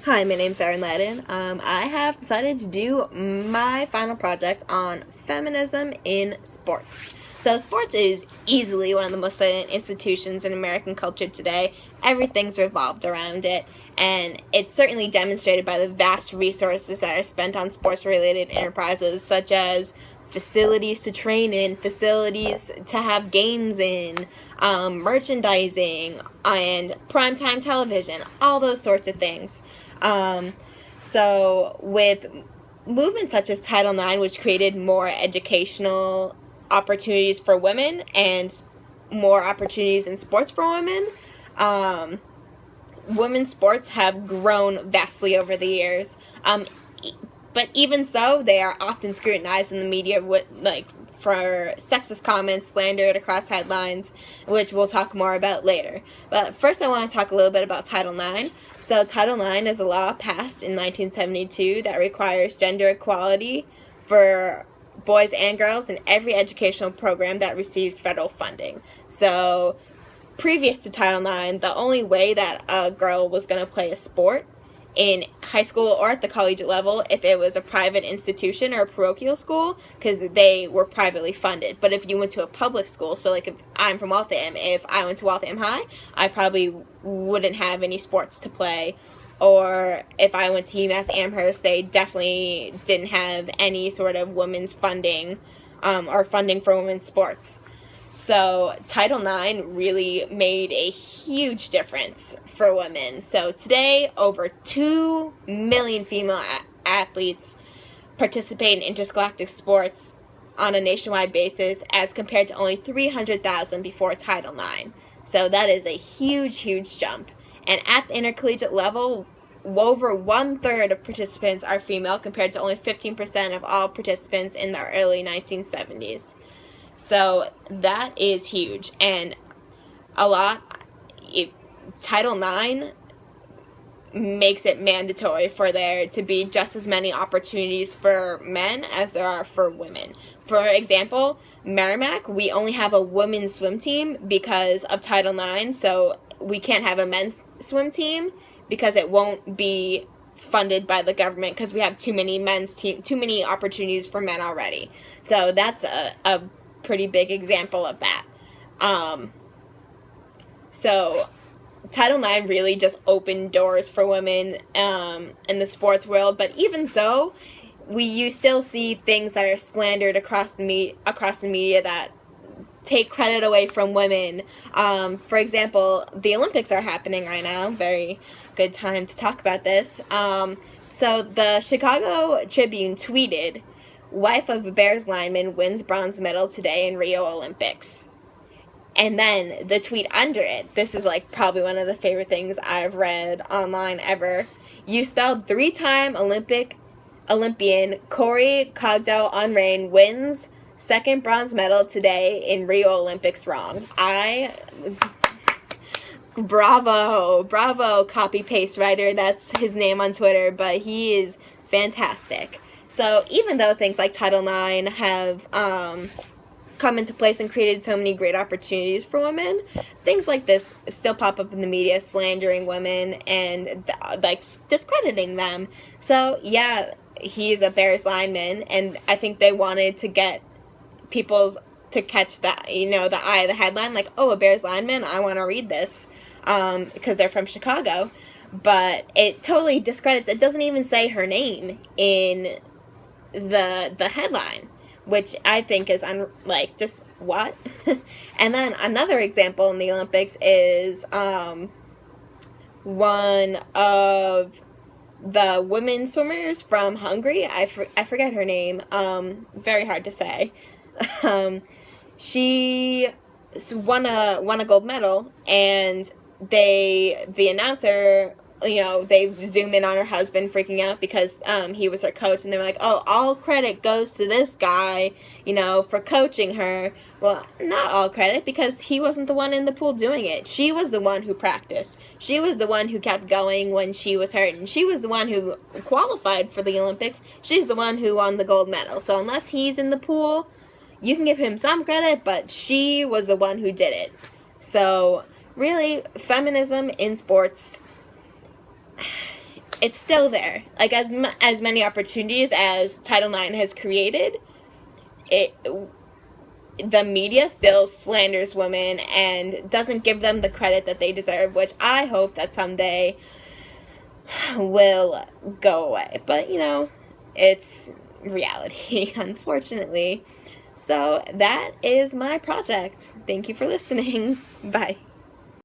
Hi, my name's Erin Ladden. I have decided to do my final project on feminism in sports. So, sports is easily one of the most salient institutions in American culture today. Everything's revolved around it, and it's certainly demonstrated by the vast resources that are spent on sports related enterprises, such as facilities to train in, facilities to have games in, merchandising, and primetime television, all those sorts of things. Um, so, with movements such as Title IX, which created more educational opportunities for women and more opportunities in sports for women, um, women's sports have grown vastly over the years. But even so, they are often scrutinized in the media with for sexist comments slandered across headlines, which we'll talk more about later. But first, I want to talk a little bit about Title IX. So, Title IX is a law passed in 1972 that requires gender equality for boys and girls in every educational program that receives federal funding. So, previous to Title IX, the only way that a girl was going to play a sport in high school or at the collegiate level if it was a private institution or a parochial school, because they were privately funded. But if you went to a public school, so like if I'm from Waltham, if I went to Waltham High, I probably wouldn't have any sports to play. Or if I went to UMass Amherst, they definitely didn't have any sort of women's funding or funding for women's sports. So Title IX really made a huge difference for women. So today, over 2 million female athletes participate in intergalactic sports on a nationwide basis as compared to only 300,000 before Title IX. So that is a huge, huge jump. And at the intercollegiate level, over 1/3 of participants are female compared to only 15% of all participants in the early 1970s. So that is huge, and Title IX makes it mandatory for there to be just as many opportunities for men as there are for women. For example, Merrimack, we only have a women's swim team because of Title IX, so we can't have a men's swim team because it won't be funded by the government because we have too many opportunities for men already. So that's a pretty big example of that. So Title IX really just opened doors for women in the sports world, but even so, you still see things that are slandered across the media that take credit away from women. For example, the Olympics are happening right now. Very good time to talk about this. So the Chicago Tribune tweeted, "Wife of a Bears lineman wins bronze medal today in Rio Olympics." And then the tweet under it, this is like probably one of the favorite things I've read online ever. "You spelled 3-time Olympian Corey Cogdell-Unrain wins second bronze medal today in Rio Olympics wrong." Bravo, copy-paste writer. That's his name on Twitter, but he is fantastic. So even though things like Title IX have come into place and created so many great opportunities for women, things like this still pop up in the media, slandering women and discrediting them. So yeah, he's a Bears lineman, and I think they wanted to get people's to catch that, the eye of the headline, like, oh, a Bears lineman, I want to read this, because they're from Chicago. But it totally discredits. It doesn't even say her name in the headline, which I think is just what. And then another example in the Olympics is one of the women swimmers from Hungary. I forget her name. Very hard to say. She won a gold medal, and the announcer, they zoom in on her husband freaking out because he was her coach, and they were like, oh, all credit goes to this guy, for coaching her. Well, not all credit, because he wasn't the one in the pool doing it. She was the one who practiced. She was the one who kept going when she was hurt, and she was the one who qualified for the Olympics. She's the one who won the gold medal. So unless he's in the pool, you can give him some credit, but she was the one who did it. So really, feminism in sports it's still there. Like, as many opportunities as Title IX has created, the media still slanders women and doesn't give them the credit that they deserve, which I hope that someday will go away. But, it's reality, unfortunately. So that is my project. Thank you for listening. Bye.